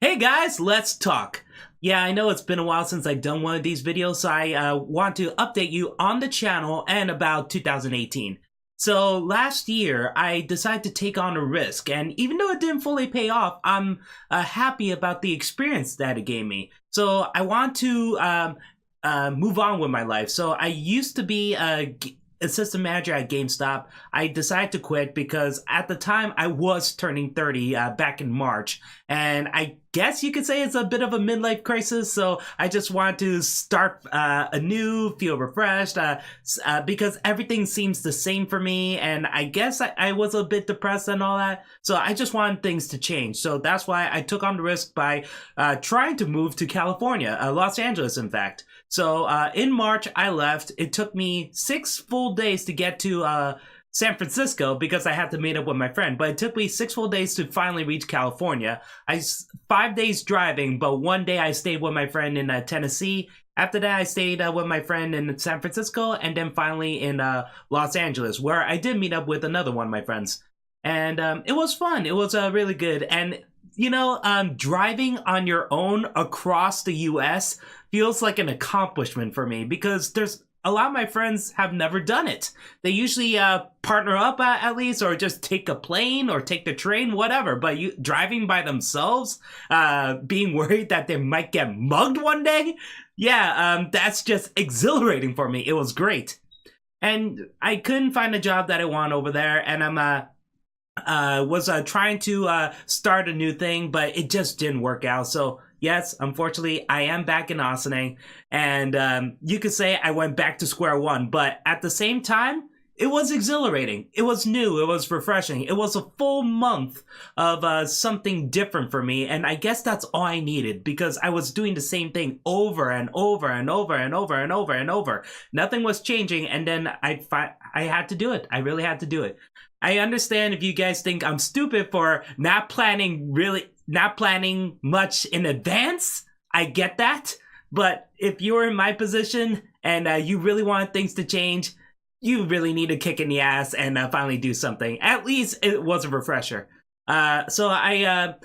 Hey guys, let's talk. Yeah, I know it's been a while since I've done one of these videos, so I want to update you on the channel and about 2018. So last year, I decided to take on a risk, and even though it didn't fully pay off, I'm happy about the experience that it gave me. So I want to move on with my life. So I used to be a assistant manager at GameStop. I decided to quit because at the time I was turning 30 back in March, and I guess you could say it's a bit of a midlife crisis. So I just wanted to start anew, feel refreshed, because everything seems the same for me, and I guess I was a bit depressed and all that. So I just wanted things to change. So that's why I took on the risk by trying to move to California, Los Angeles, in fact. So in March, I left. It took me 6 full days to get to San Francisco because I had to meet up with my friend. But it took me 6 full days to finally reach California. 5 days driving, but 1 day I stayed with my friend in Tennessee. After that, I stayed with my friend in San Francisco, and then finally in Los Angeles, where I did meet up with another one of my friends. And it was fun. It was really good. And you know, driving on your own across the U.S. feels like an accomplishment for me because there's a lot of my friends have never done it. They usually partner up at least, or just take a plane or take the train, whatever. But driving by themselves, being worried that they might get mugged one day, yeah, that's just exhilarating for me. It was great. And I couldn't find a job that I want over there, and I'm was trying to start a new thing, but it just didn't work out. So yes, unfortunately, I am back in Austining, and you could say I went back to square one, but at the same time, it was exhilarating. It was new. It was refreshing. It was a full month of something different for me, and I guess that's all I needed because I was doing the same thing over and over and over and over and over and over. Nothing was changing, and then I had to do it. I really had to do it. I understand if you guys think I'm stupid for not planning much in advance. I get that. But if you're in my position and you really want things to change, you really need a kick in the ass and finally do something. At least it was a refresher. So I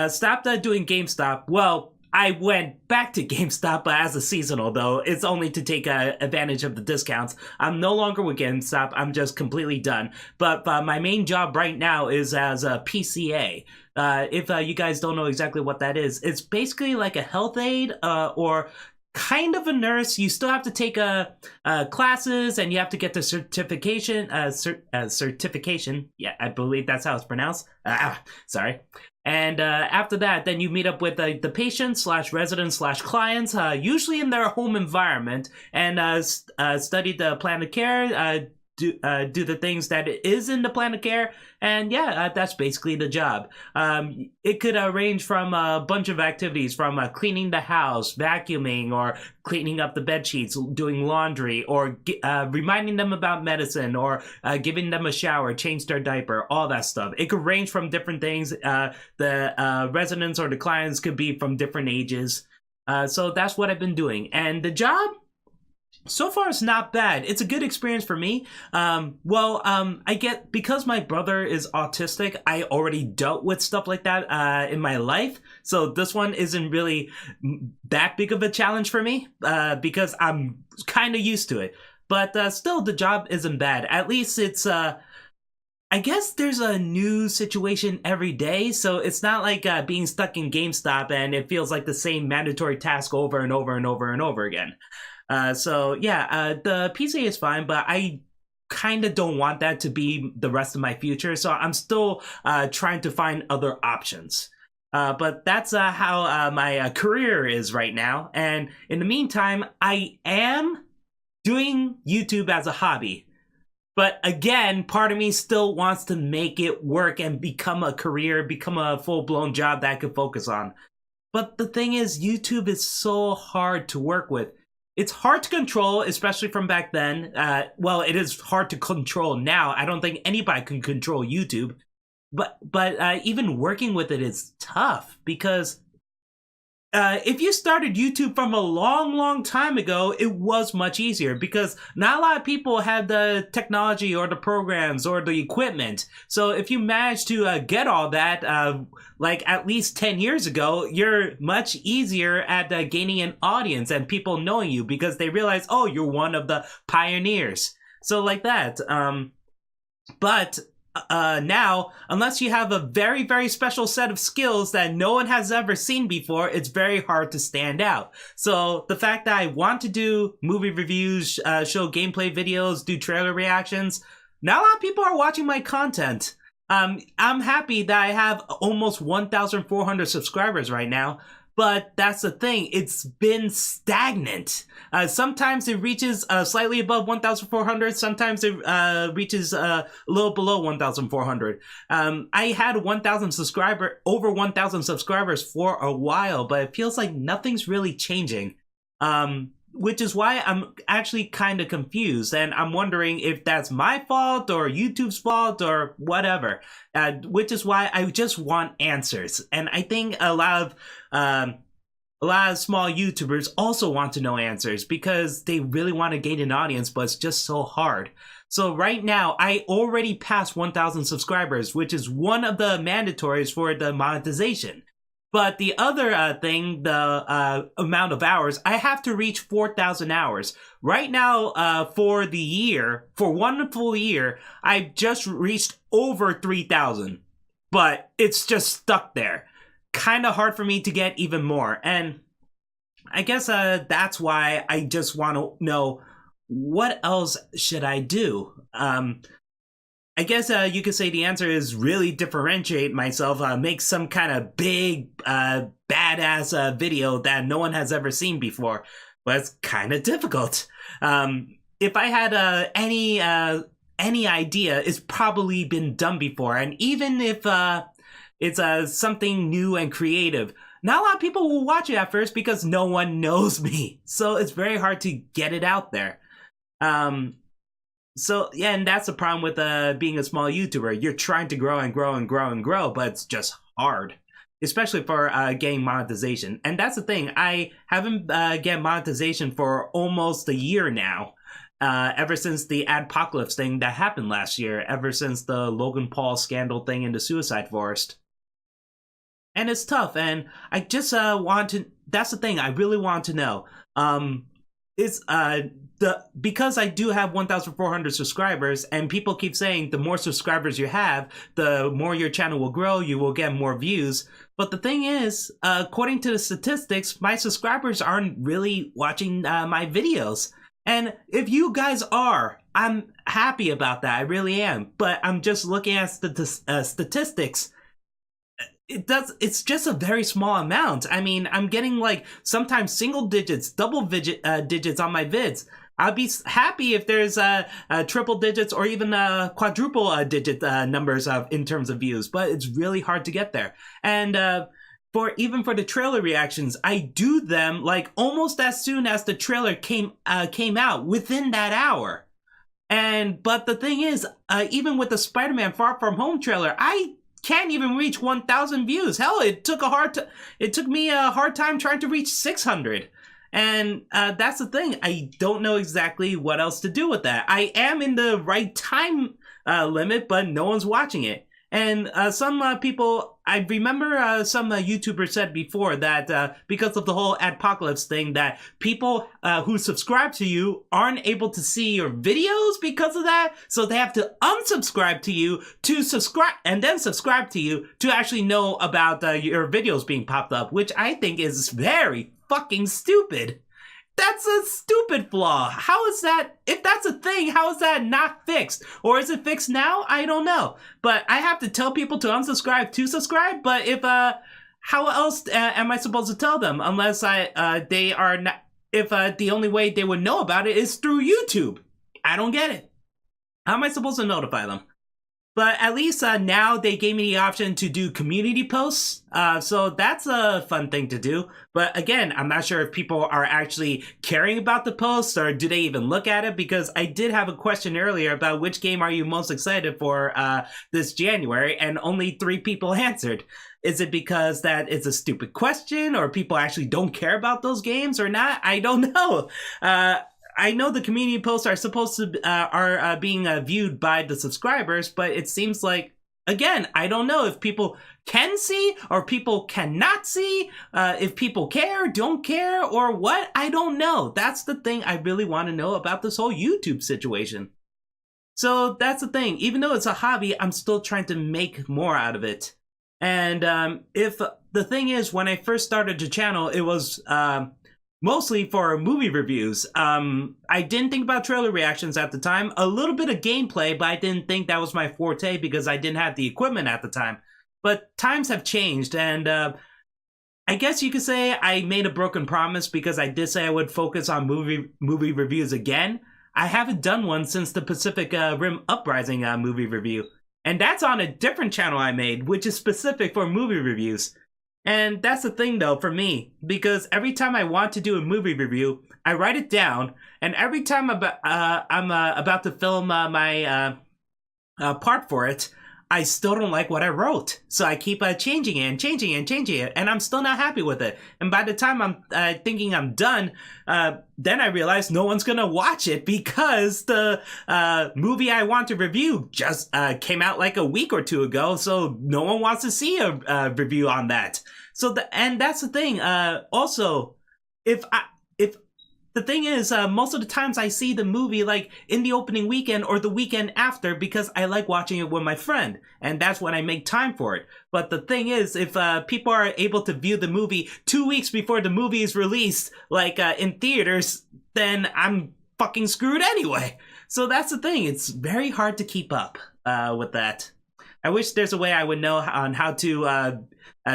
stopped doing GameStop. Well, I went back to GameStop as a seasonal, though. It's only to take advantage of the discounts. I'm no longer with GameStop. I'm just completely done. But my main job right now is as a PCA. If you guys don't know exactly what that is, it's basically like a health aide or kind of a nurse. You still have to take classes, and you have to get the certification. Certification. Yeah, I believe that's how it's pronounced. Sorry. And after that, then you meet up with the patients slash residents slash clients, usually in their home environment, and study the plan of care, do the things that is in the plan of care, and yeah, that's basically the job. It could range from a bunch of activities, from cleaning the house, vacuuming, or cleaning up the bed sheets, doing laundry, or reminding them about medicine, or giving them a shower, change their diaper, all that stuff. It could range from different things. The residents or the clients could be from different ages. So that's what I've been doing, and the job, so far, it's not bad. It's a good experience for me. I get, because my brother is autistic, I already dealt with stuff like that in my life. So this one isn't really that big of a challenge for me because I'm kind of used to it. But still, the job isn't bad. At least it's, I guess there's a new situation every day. So it's not like being stuck in GameStop and it feels like the same mandatory task over and over and over and over again. The PCA is fine, but I kind of don't want that to be the rest of my future. So I'm still trying to find other options. But that's how my career is right now. And in the meantime, I am doing YouTube as a hobby. But again, part of me still wants to make it work and become a career, become a full-blown job that I could focus on. But the thing is, YouTube is so hard to work with. It's hard to control, especially from back then. Well, it is hard to control now. I don't think anybody can control YouTube. But even working with it is tough because if you started YouTube from a long time ago, it was much easier because not a lot of people had the technology or the programs or the equipment. So if you manage to get all that, like at least 10 years ago, you're much easier at gaining an audience and people knowing you because they realize, oh, you're one of the pioneers. So like that. But now, unless you have a very special set of skills that no one has ever seen before, it's very hard to stand out. So the fact that I want to do movie reviews, show gameplay videos, do trailer reactions, not a lot of people are watching my content. I'm happy that I have almost 1,400 subscribers right now. But that's the thing, it's been stagnant. Sometimes it reaches slightly above 1,400, sometimes it reaches a little below 1,400. I had over 1,000 subscribers for a while, but it feels like nothing's really changing. Which is why I'm actually kind of confused, and I'm wondering if that's my fault or YouTube's fault or whatever. Which is why I just want answers, and I think a lot of small YouTubers also want to know answers because they really want to gain an audience, but it's just so hard. So right now, I already passed 1,000 subscribers, which is one of the mandatories for the monetization. But the other thing, the amount of hours, I have to reach 4,000 hours. Right now, for the year, for one full year, I've just reached over 3,000. But it's just stuck there. Kind of hard for me to get even more. And I guess that's why I just want to know, what else should I do? I guess you could say the answer is really differentiate myself, make some kind of big, badass video that no one has ever seen before. But it's kind of difficult. If I had any idea, it's probably been done before. And even if it's something new and creative, not a lot of people will watch it at first because no one knows me. So it's very hard to get it out there. So, yeah, and that's the problem with being a small YouTuber. You're trying to grow and grow and grow and grow, but it's just hard, especially for getting monetization. And that's the thing. I haven't get monetization for almost a year now, ever since the adpocalypse thing that happened last year, ever since the Logan Paul scandal thing in the Suicide Forest. And it's tough, and I just want to... That's the thing, I really want to know. Because I do have 1,400 subscribers, and people keep saying the more subscribers you have, the more your channel will grow, you will get more views. But the thing is, according to the statistics, my subscribers aren't really watching my videos. And if you guys are, I'm happy about that, I really am. But I'm just looking at statistics. It's just a very small amount. I mean, I'm getting like sometimes single digits, double digits on my vids. I'd be happy if there's triple digits or even quadruple digit numbers in terms of views, but it's really hard to get there. And even for the trailer reactions, I do them like almost as soon as the trailer came out, within that hour. But the thing is, even with the Spider-Man Far From Home trailer, I can't even reach 1,000 views. Hell, it took me a hard time trying to reach 600. And that's the thing. I don't know exactly what else to do with that. I am in the right time limit, but no one's watching it. And some people, I remember some YouTubers said before that because of the whole adpocalypse thing, that people who subscribe to you aren't able to see your videos because of that. So they have to unsubscribe to you to subscribe, and then subscribe to you to actually know about your videos being popped up, which I think is very fucking stupid. That's a stupid flaw. How is that, if that's a thing, how is that not fixed? Or is it fixed now? I don't know. But I have to tell people to unsubscribe to subscribe, but if, how else am I supposed to tell them? Unless they are not, if the only way they would know about it is through YouTube. I don't get it. How am I supposed to notify them? But at least now they gave me the option to do community posts. So that's a fun thing to do. But again, I'm not sure if people are actually caring about the posts or do they even look at it, because I did have a question earlier about which game are you most excited for this January, and only 3 people answered. Is it because that it's a stupid question, or people actually don't care about those games or not? I don't know. I know the community posts are supposed to are being viewed by the subscribers, but it seems like, again, I don't know if people can see or people cannot see, if people care, don't care, or what. I don't know. That's the thing I really want to know about this whole YouTube situation. So that's the thing. Even though it's a hobby, I'm still trying to make more out of it. And if the thing is, when I first started the channel, it was mostly for movie reviews. I didn't think about trailer reactions at the time. A little bit of gameplay, but I didn't think that was my forte because I didn't have the equipment at the time. But times have changed, and I guess you could say I made a broken promise because I did say I would focus on movie reviews again. I haven't done one since the Pacific Rim Uprising movie review. And that's on a different channel I made, which is specific for movie reviews. And that's the thing, though, for me, because every time I want to do a movie review, I write it down, and every time I'm about to film my part for it, I still don't like what I wrote. So I keep changing it and changing it and changing it, and I'm still not happy with it. And by the time I'm thinking I'm done, then I realize no one's gonna watch it because the movie I want to review just came out like a week or two ago, so no one wants to see a review on that. So and that's the thing. Also, if the thing is, most of the times I see the movie like in the opening weekend or the weekend after because I like watching it with my friend, and that's when I make time for it. But the thing is, if people are able to view the movie 2 weeks before the movie is released, like in theaters, then I'm fucking screwed anyway. So that's the thing. It's very hard to keep up with that. I wish there's a way I would know on how to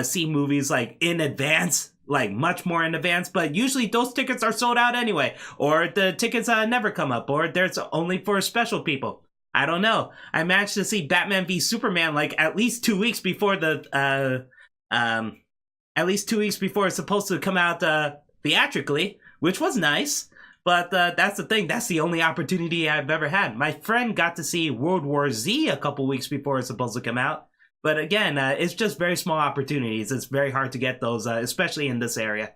see movies like in advance. Like much more in advance, but usually those tickets are sold out anyway, or the tickets never come up, or there's only for special people. I don't know. I managed to see Batman v Superman like at least 2 weeks before the at least 2 weeks before it's supposed to come out theatrically, which was nice. But that's the thing. That's the only opportunity I've ever had. My friend got to see World War Z a couple weeks before it's supposed to come out. But again, it's just very small opportunities. It's very hard to get those, especially in this area.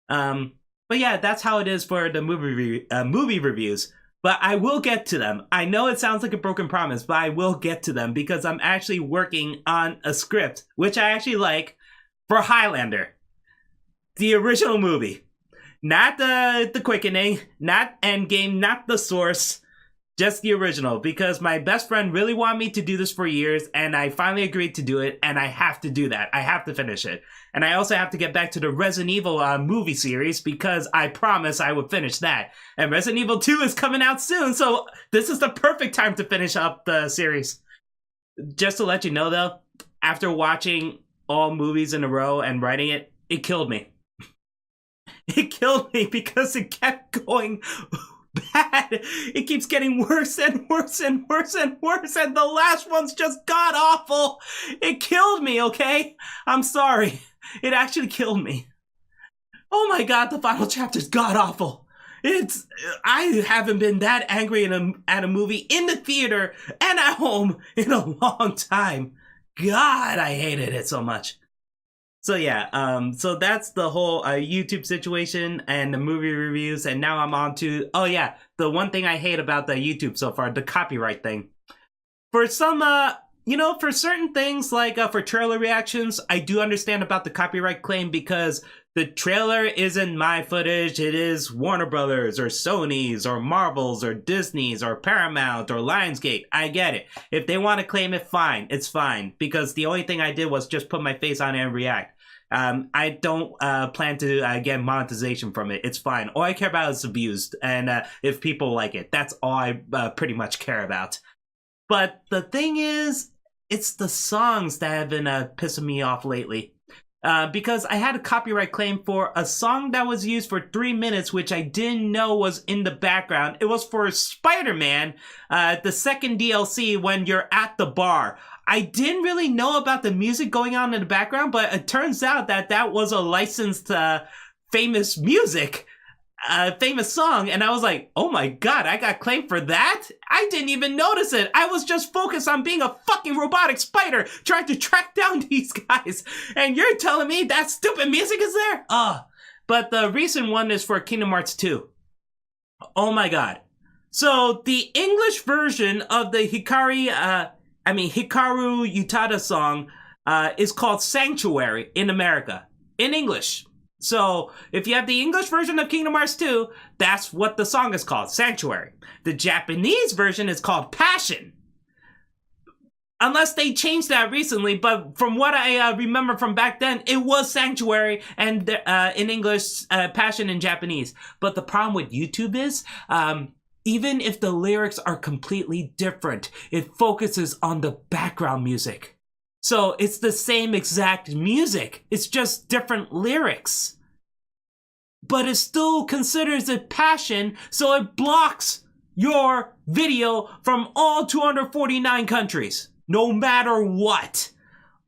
But yeah, that's how it is for the movie reviews. But I will get to them. I know it sounds like a broken promise, but I will get to them because I'm actually working on a script, which I actually like, for Highlander. The original movie. Not the Quickening, not Endgame, not The Source. Just the original, because my best friend really wanted me to do this for years, and I finally agreed to do it, and I have to do that. I have to finish it. And I also have to get back to the Resident Evil movie series, because I promised I would finish that. And Resident Evil 2 is coming out soon, so this is the perfect time to finish up the series. Just to let you know, though, after watching all movies in a row and writing it, it killed me. It killed me because it kept going bad. It keeps getting worse and worse and worse and worse, and the last one's just god awful. It killed me, okay? I'm sorry. It actually killed me. Oh my god, the final chapter's god awful. I haven't been that angry at a movie in the theater and at home in a long time. God, I hated it so much. So yeah, so that's the whole YouTube situation and the movie reviews, and now I'm on to, oh yeah, the one thing I hate about the YouTube so far, the copyright thing. For some, for certain things, like for trailer reactions, I do understand about the copyright claim because the trailer isn't my footage, it is Warner Brothers, or Sony's, or Marvel's, or Disney's, or Paramount, or Lionsgate. I get it. If they want to claim it, fine. It's fine. Because the only thing I did was just put my face on it and react. I don't plan to get monetization from it. It's fine. All I care about is views, and if people like it. That's all I pretty much care about. But the thing is, it's the songs that have been pissing me off lately. Because I had a copyright claim for a song that was used for 3 minutes, which I didn't know was in the background. It was for Spider-Man, the second DLC, when you're at the bar. I didn't really know about the music going on in the background, but it turns out that that was a licensed famous music. famous song, and I was like, oh my god, I got claimed for that? I didn't even notice it. I was just focused on being a fucking robotic spider trying to track down these guys, and you're telling me that stupid music is there? But the recent one is for Kingdom Hearts 2. Oh my god. So the English version of the Hikaru Utada song is called Sanctuary in America, in English. So if you have the English version of Kingdom Hearts 2, that's what the song is called, Sanctuary. The Japanese version is called Passion. Unless they changed that recently, but from what I remember from back then, it was Sanctuary and in English, Passion in Japanese. But the problem with YouTube is, even if the lyrics are completely different, it focuses on the background music. So it's the same exact music, it's just different lyrics. But it still considers it Passion, so it blocks your video from all 249 countries, no matter what.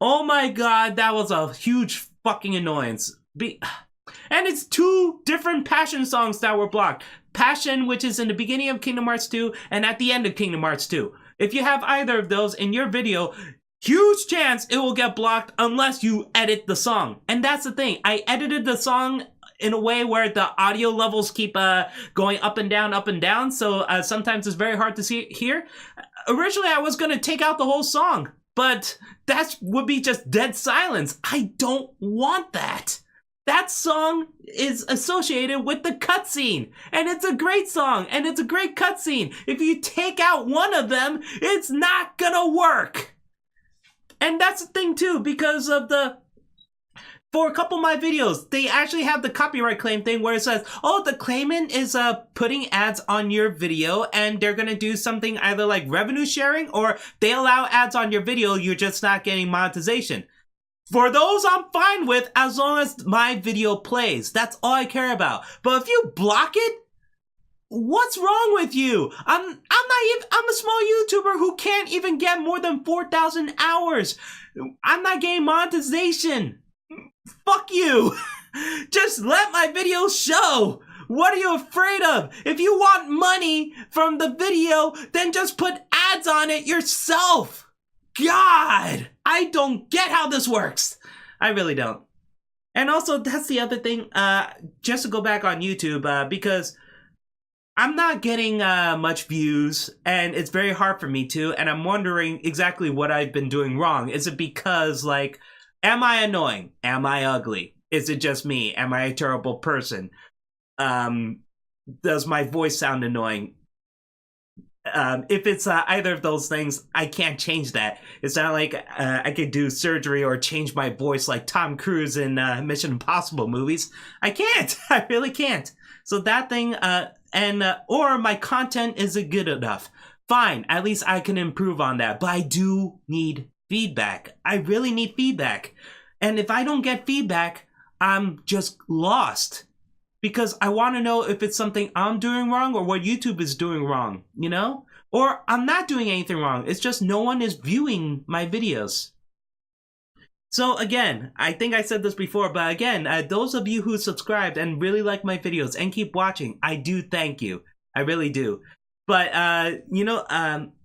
Oh my god, that was a huge fucking annoyance. And it's 2 different Passion songs that were blocked. Passion, which is in the beginning of Kingdom Hearts 2, and at the end of Kingdom Hearts 2. If you have either of those in your video, huge chance it will get blocked unless you edit the song. And that's the thing. I edited the song in a way where the audio levels keep going up and down. So sometimes it's very hard to hear. Originally, I was going to take out the whole song, but that would be just dead silence. I don't want that. That song is associated with the cutscene, and it's a great song, and it's a great cutscene. If you take out one of them, it's not gonna work. And that's the thing too, because of for a couple of my videos, they actually have the copyright claim thing where it says, oh, the claimant is putting ads on your video and they're gonna do something either like revenue sharing or they allow ads on your video, you're just not getting monetization. For those, I'm fine with as long as my video plays. That's all I care about. But if you block it, what's wrong with you? I'm a small YouTuber who can't even get more than 4,000 hours. I'm not getting monetization. Fuck you. Just let my videos show. What are you afraid of? If you want money from the video, then just put ads on it yourself. God, I don't get how this works. I really don't. And also, that's the other thing, just to go back on YouTube, because I'm not getting much views, and it's very hard for me to, and I'm wondering exactly what I've been doing wrong. Is it because, like, am I annoying? Am I ugly? Is it just me? Am I a terrible person? Does my voice sound annoying? If it's either of those things, I can't change that. It's not like I could do surgery or change my voice like Tom Cruise in Mission Impossible movies. I can't. I really can't. So that thing, or my content isn't good enough. Fine, at least I can improve on that. But I do need feedback. I really need feedback. And if I don't get feedback, I'm just lost. Because I want to know if it's something I'm doing wrong or what YouTube is doing wrong, you know? Or I'm not doing anything wrong. It's just no one is viewing my videos. So again, I think I said this before, but again, those of you who subscribed and really like my videos and keep watching, I do thank you. I really do. But, you know,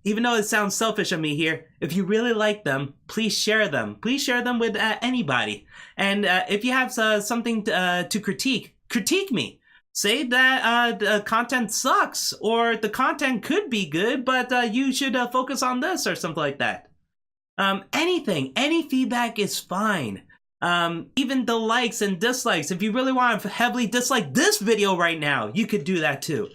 even though it sounds selfish of me here, if you really like them, please share them. Please share them with anybody. And if you have something to critique me. Say that the content sucks, or the content could be good, but you should focus on this, or something like that. Anything, any feedback is fine. Even the likes and dislikes. If you really want to heavily dislike this video right now, you could do that too.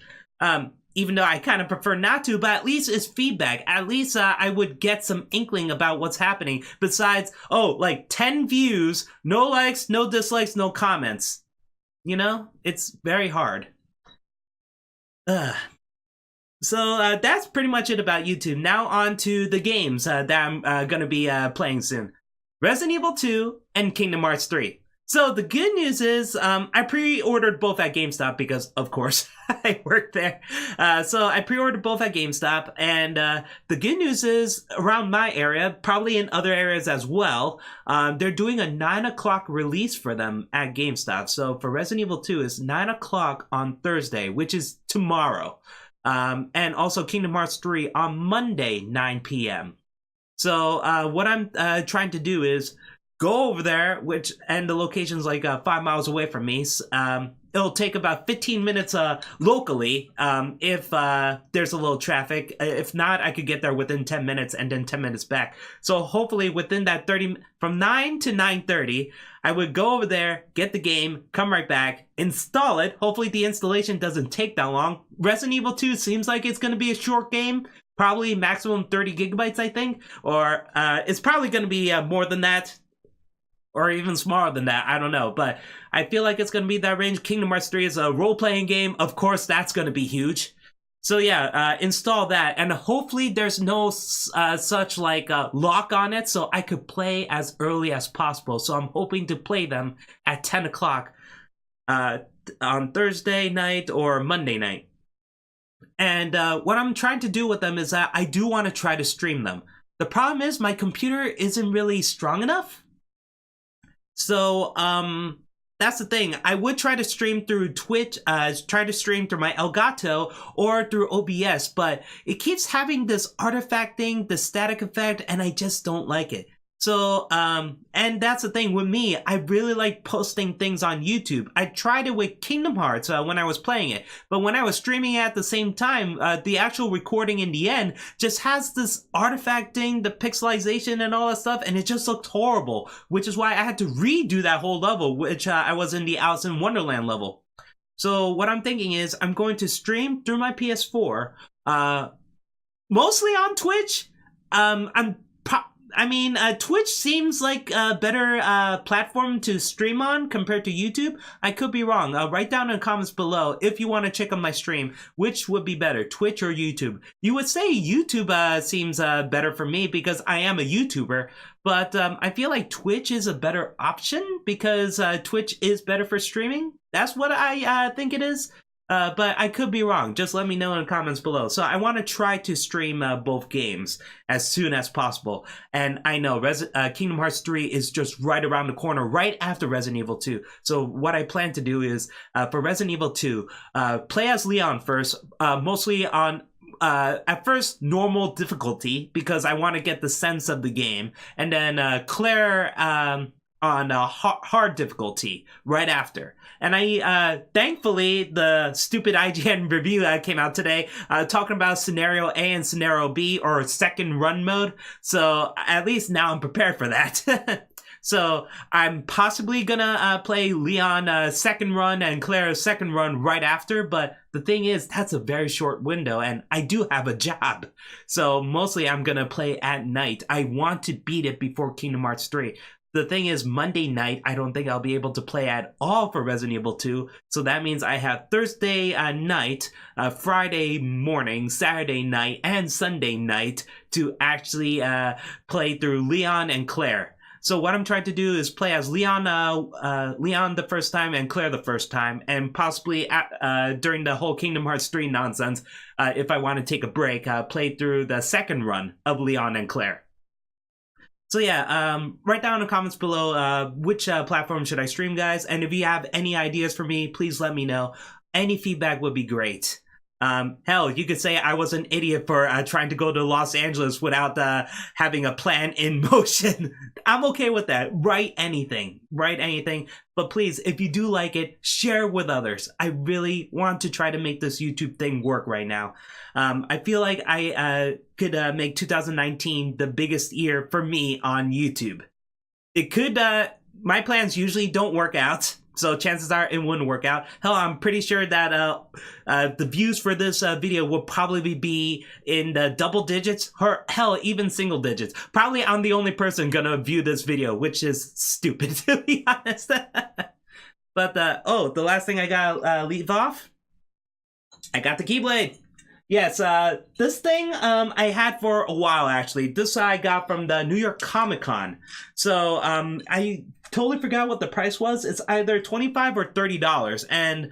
Even though I kind of prefer not to, but at least it's feedback. At least I would get some inkling about what's happening. Besides, oh, like 10 views, no likes, no dislikes, no comments. You know, it's very hard. So that's pretty much it about YouTube. Now on to the games that I'm going to be playing soon. Resident Evil 2 and Kingdom Hearts 3. So the good news is I pre-ordered both at GameStop because, of course, I work there. So I pre-ordered both at GameStop, and the good news is around my area, probably in other areas as well, they're doing a 9 o'clock release for them at GameStop. So for Resident Evil 2, it's 9 o'clock on Thursday, which is tomorrow. And also Kingdom Hearts 3 on Monday, 9 p.m. So what I'm trying to do is go over there, and the location's like 5 miles away from me. It'll take about 15 minutes locally if there's a little traffic. If not, I could get there within 10 minutes and then 10 minutes back. So hopefully within that 30, from 9 to 9:30, I would go over there, get the game, come right back, install it. Hopefully the installation doesn't take that long. Resident Evil 2 seems like it's going to be a short game. Probably maximum 30 gigabytes, I think. Or it's probably going to be more than that. Or even smaller than that, I don't know. But I feel like it's going to be that range. Kingdom Hearts 3 is a role-playing game. Of course, that's going to be huge. So yeah, install that. And hopefully there's no such like lock on it, so I could play as early as possible. So I'm hoping to play them at 10 o'clock on Thursday night or Monday night. And what I'm trying to do with them is that I do want to try to stream them. The problem is my computer isn't really strong enough. So, that's the thing. I would try to stream through Twitch, try to stream through my Elgato or through OBS, but it keeps having this artifact thing, the static effect, and I just don't like it. So, and that's the thing with me. I really like posting things on YouTube. I tried it with Kingdom Hearts when I was playing it, but when I was streaming at the same time, the actual recording in the end just has this artifact thing, the pixelization and all that stuff, and it just looked horrible, which is why I had to redo that whole level, which I was in the Alice in Wonderland level. So what I'm thinking is I'm going to stream through my PS4, mostly on Twitch. Twitch seems like a better platform to stream on compared to YouTube. I could be wrong. Write down in the comments below if you want to check out my stream, which would be better, Twitch or YouTube. You would say YouTube seems better for me because I am a YouTuber, but I feel like Twitch is a better option because Twitch is better for streaming. That's what I think it is. But I could be wrong. Just let me know in the comments below. So I want to try to stream both games as soon as possible. And I know Kingdom Hearts 3 is just right around the corner, right after Resident Evil 2. So what I plan to do is, for Resident Evil 2, play as Leon first, mostly on at first normal difficulty, because I want to get the sense of the game. And then Claire on hard difficulty right after. And I thankfully the stupid IGN review that came out today talking about scenario A and scenario B, or second run mode, so at least now I'm prepared for that. So I'm possibly gonna play Leon second run and Claire's second run right after, but the thing is that's a very short window and I do have a job, so mostly I'm gonna play at night. I want to beat it before Kingdom Hearts 3. The thing is, Monday night, I don't think I'll be able to play at all for Resident Evil 2. So that means I have Thursday night, Friday morning, Saturday night, and Sunday night to actually play through Leon and Claire. So what I'm trying to do is play as Leon the first time and Claire the first time, and possibly during the whole Kingdom Hearts 3 nonsense, if I want to take a break, play through the second run of Leon and Claire. So yeah, write down in the comments below which platform should I stream, guys. And if you have any ideas for me, please let me know. Any feedback would be great. Hell, you could say I was an idiot for trying to go to Los Angeles without having a plan in motion. I'm okay with that. Write anything. Write anything. But please, if you do like it, share with others. I really want to try to make this YouTube thing work right now. I feel like I could make 2019 the biggest year for me on YouTube. It could, my plans usually don't work out, so chances are it wouldn't work out. Hell, I'm pretty sure that the views for this video will probably be in the double digits, or hell, even single digits. Probably I'm the only person gonna view this video, which is stupid, to be honest. But, oh, the last thing I gotta leave off, I got the Keyblade. Yes, this thing I had for a while, actually. This I got from the New York Comic Con. So I totally forgot what the price was. It's either $25 or $30, and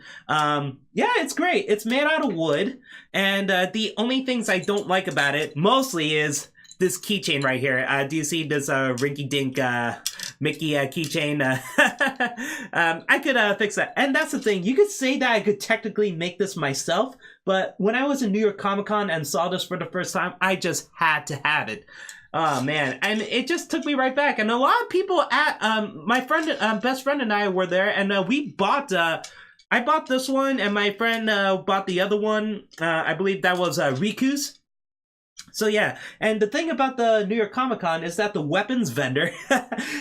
yeah, it's great. It's made out of wood, and the only things I don't like about it mostly is this keychain right here. Do you see this rinky-dink Mickey keychain? I could fix that. And that's the thing. You could say that I could technically make this myself, but when I was in New York Comic Con and saw this for the first time, I just had to have it. Oh man, and it just took me right back. And a lot of people at my friend, best friend, and I were there, and we bought. I bought this one, and my friend bought the other one. I believe that was Riku's. So yeah, and the thing about the New York Comic Con is that the weapons vendor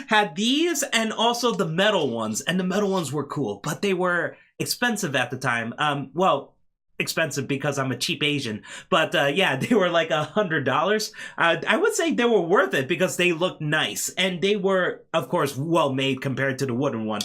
had these and also the metal ones, and the metal ones were cool, but they were expensive at the time. Well, expensive because I'm a cheap Asian, but yeah, they were like $100. I would say they were worth it because they looked nice, and they were, of course, well made compared to the wooden one.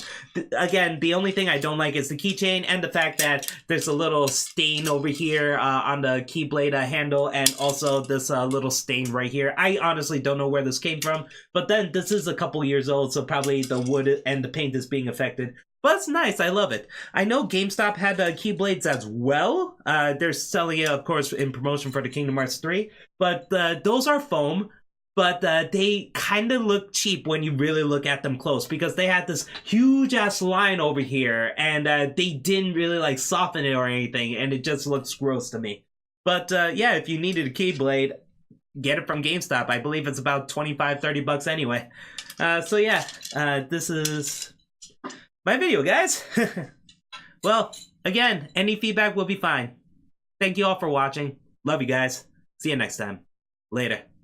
Again, the only thing I don't like is the keychain and the fact that there's a little stain over here on the keyblade handle, and also this little stain right here. I honestly don't know where this came from, but then this is a couple years old, so probably the wood and the paint is being affected. But it's nice. I love it. I know GameStop had Keyblades as well. They're selling it, of course, in promotion for the Kingdom Hearts 3. But those are foam. But they kind of look cheap when you really look at them close, because they had this huge-ass line over here, and they didn't really, like, soften it or anything, and it just looks gross to me. But, yeah, if you needed a Keyblade, get it from GameStop. I believe it's about $25-30 anyway. So, yeah, this is my video, guys. Well, again, any feedback will be fine. Thank you all for watching. Love you guys. See you next time. Later.